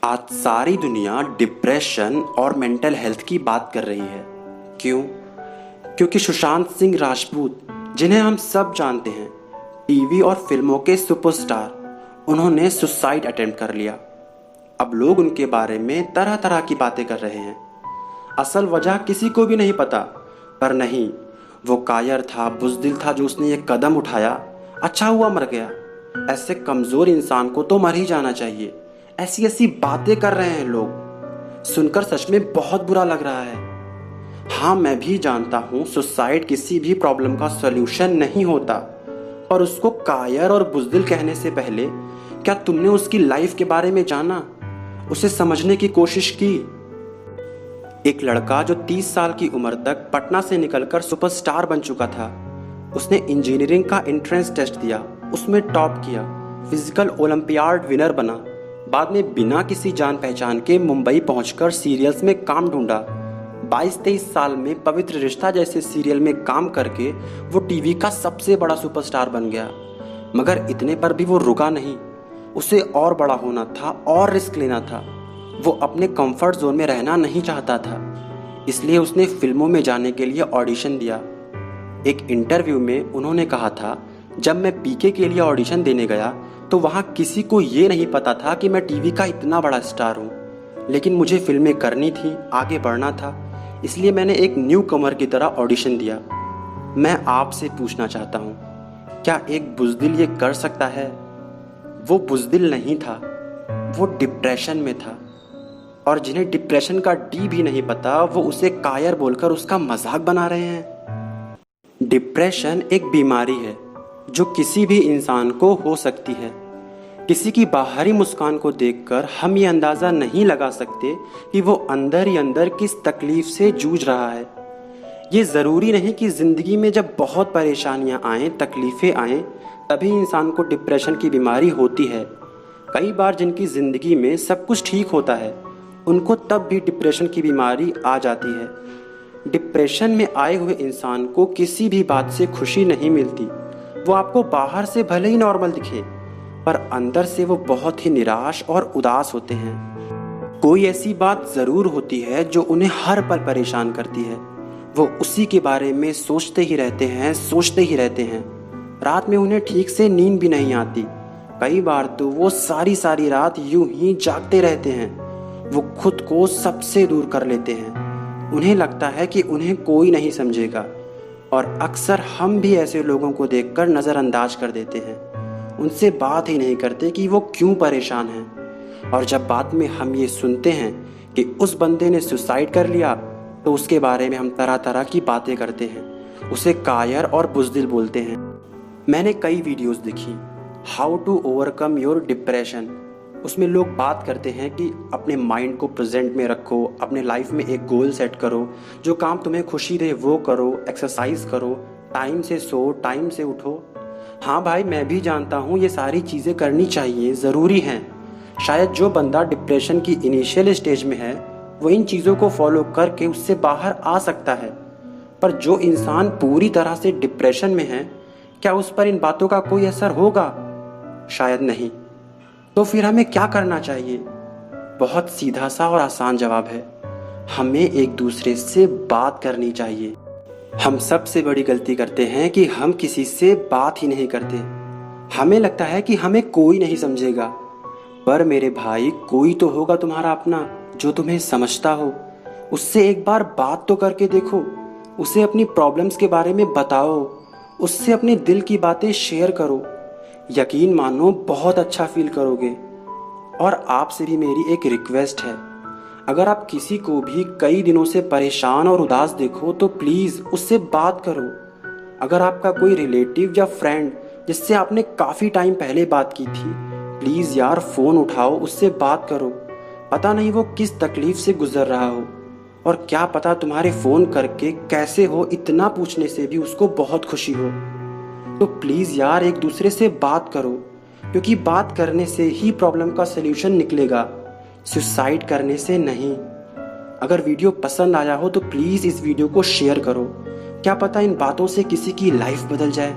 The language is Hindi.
आज सारी दुनिया डिप्रेशन और मेंटल हेल्थ की बात कर रही है। क्यों? क्योंकि सुशांत सिंह राजपूत, जिन्हें हम सब जानते हैं, टीवी और फिल्मों के सुपरस्टार, उन्होंने सुसाइड अटेम्प्ट कर लिया। अब लोग उनके बारे में तरह तरह की बातें कर रहे हैं। असल वजह किसी को भी नहीं पता, पर नहीं, वो कायर था, बुज़दिल था जो उसने ये कदम उठाया। अच्छा हुआ मर गया। ऐसे कमज़ोर इंसान को तो मर ही जाना चाहिए। ऐसी ऐसी बातें कर रहे हैं लोग, सुनकर सच में बहुत बुरा लग रहा है। हाँ, मैं भी जानता हूँ सुसाइड किसी भी प्रॉब्लम का सॉल्यूशन नहीं होता, पर उसको कायर और बुज़दिल कहने से पहले क्या तुमने उसकी लाइफ के बारे में जाना, उसे समझने की कोशिश की? एक लड़का जो 30 साल की उम्र तक पटना से निकलकर सुपरस्टार बन चुका था, उसने इंजीनियरिंग का एंट्रेंस टेस्ट दिया, उसमें टॉप किया, फिजिकल ओलंपियाड विनर बना। बाद में बिना किसी जान पहचान के मुंबई पहुंचकर सीरियल्स में काम ढूंढा। 22-23 साल में पवित्र रिश्ता जैसे सीरियल में काम करके वो टीवी का सबसे बड़ा सुपरस्टार बन गया। मगर इतने पर भी वो रुका नहीं, उसे और बड़ा होना था और रिस्क लेना था। वो अपने कंफर्ट जोन में रहना नहीं चाहता था, इसलिए उसने फिल्मों में जाने के लिए ऑडिशन दिया। एक इंटरव्यू में उन्होंने कहा था, जब मैं पीके के लिए ऑडिशन देने गया तो वहाँ किसी को ये नहीं पता था कि मैं टीवी का इतना बड़ा स्टार हूँ, लेकिन मुझे फिल्में करनी थी, आगे बढ़ना था, इसलिए मैंने एक न्यू कमर की तरह ऑडिशन दिया। मैं आपसे पूछना चाहता हूँ, क्या एक बुज़दिल ये कर सकता है? वो बुज़दिल नहीं था, वो डिप्रेशन में था। और जिन्हें डिप्रेशन का डी भी नहीं पता, वो उसे कायर बोलकर उसका मजाक बना रहे हैं। डिप्रेशन एक बीमारी है जो किसी भी इंसान को हो सकती है। किसी की बाहरी मुस्कान को देखकर हम ये अंदाज़ा नहीं लगा सकते कि वो अंदर ही अंदर किस तकलीफ से जूझ रहा है। ये ज़रूरी नहीं कि ज़िंदगी में जब बहुत परेशानियां आएँ, तकलीफ़ें आएँ, तभी इंसान को डिप्रेशन की बीमारी होती है। कई बार जिनकी ज़िंदगी में सब कुछ ठीक होता है, उनको तब भी डिप्रेशन की बीमारी आ जाती है। डिप्रेशन में आए हुए इंसान को किसी भी बात से खुशी नहीं मिलती। वो आपको बाहर से भले ही नॉर्मल दिखे, पर अंदर से वो बहुत ही निराश और उदास होते हैं। कोई ऐसी बात ज़रूर होती है जो उन्हें हर पल परेशान करती है। वो उसी के बारे में सोचते ही रहते हैं, सोचते ही रहते हैं। रात में उन्हें ठीक से नींद भी नहीं आती। कई बार तो वो सारी सारी रात यूं ही जागते रहते हैं। वो खुद को सबसे दूर कर लेते हैं। उन्हें लगता है कि उन्हें कोई नहीं समझेगा, और अक्सर हम भी ऐसे लोगों को देखकर नज़रअंदाज कर देते हैं। उनसे बात ही नहीं करते कि वो क्यों परेशान हैं। और जब बाद में हम ये सुनते हैं कि उस बंदे ने सुसाइड कर लिया, तो उसके बारे में हम तरह तरह की बातें करते हैं, उसे कायर और बुज़दिल बोलते हैं। मैंने कई वीडियोस देखी, how to overcome your depression. उसमें लोग बात करते हैं कि अपने माइंड को प्रेजेंट में रखो, अपने लाइफ में एक गोल सेट करो, जो काम तुम्हें खुशी दे वो करो, एक्सरसाइज करो, टाइम से सो, टाइम से उठो। हाँ भाई, मैं भी जानता हूँ ये सारी चीज़ें करनी चाहिए, ज़रूरी हैं। शायद जो बंदा डिप्रेशन की इनिशियल स्टेज में है, वो इन चीज़ों को फॉलो करके उससे बाहर आ सकता है। पर जो इंसान पूरी तरह से डिप्रेशन में है, क्या उस पर इन बातों का कोई असर होगा? शायद नहीं। तो फिर हमें क्या करना चाहिए? बहुत सीधा सा और आसान जवाब है, हमें एक दूसरे से बात करनी चाहिए। हम सबसे बड़ी गलती करते हैं कि हम किसी से बात ही नहीं करते। हमें लगता है कि हमें कोई नहीं समझेगा, पर मेरे भाई, कोई तो होगा तुम्हारा अपना जो तुम्हें समझता हो। उससे एक बार बात तो करके देखो, उसे अपनी प्रॉब्लम्स के बारे में बताओ, उससे अपने दिल की बातें शेयर करो। यकीन मानो, बहुत अच्छा फील करोगे। और आपसे भी मेरी एक रिक्वेस्ट है, अगर आप किसी को भी कई दिनों से परेशान और उदास देखो तो प्लीज़ उससे बात करो। अगर आपका कोई रिलेटिव या फ्रेंड जिससे आपने काफ़ी टाइम पहले बात की थी, प्लीज़ यार फ़ोन उठाओ, उससे बात करो। पता नहीं वो किस तकलीफ़ से गुजर रहा हो, और क्या पता तुम्हारे फ़ोन करके कैसे हो इतना पूछने से भी उसको बहुत खुशी हो। तो प्लीज़ यार एक दूसरे से बात करो, क्योंकि बात करने से ही प्रॉब्लम का सलूशन निकलेगा, सुसाइड करने से नहीं। अगर वीडियो पसंद आया हो तो प्लीज़ इस वीडियो को शेयर करो। क्या पता इन बातों से किसी की लाइफ बदल जाए।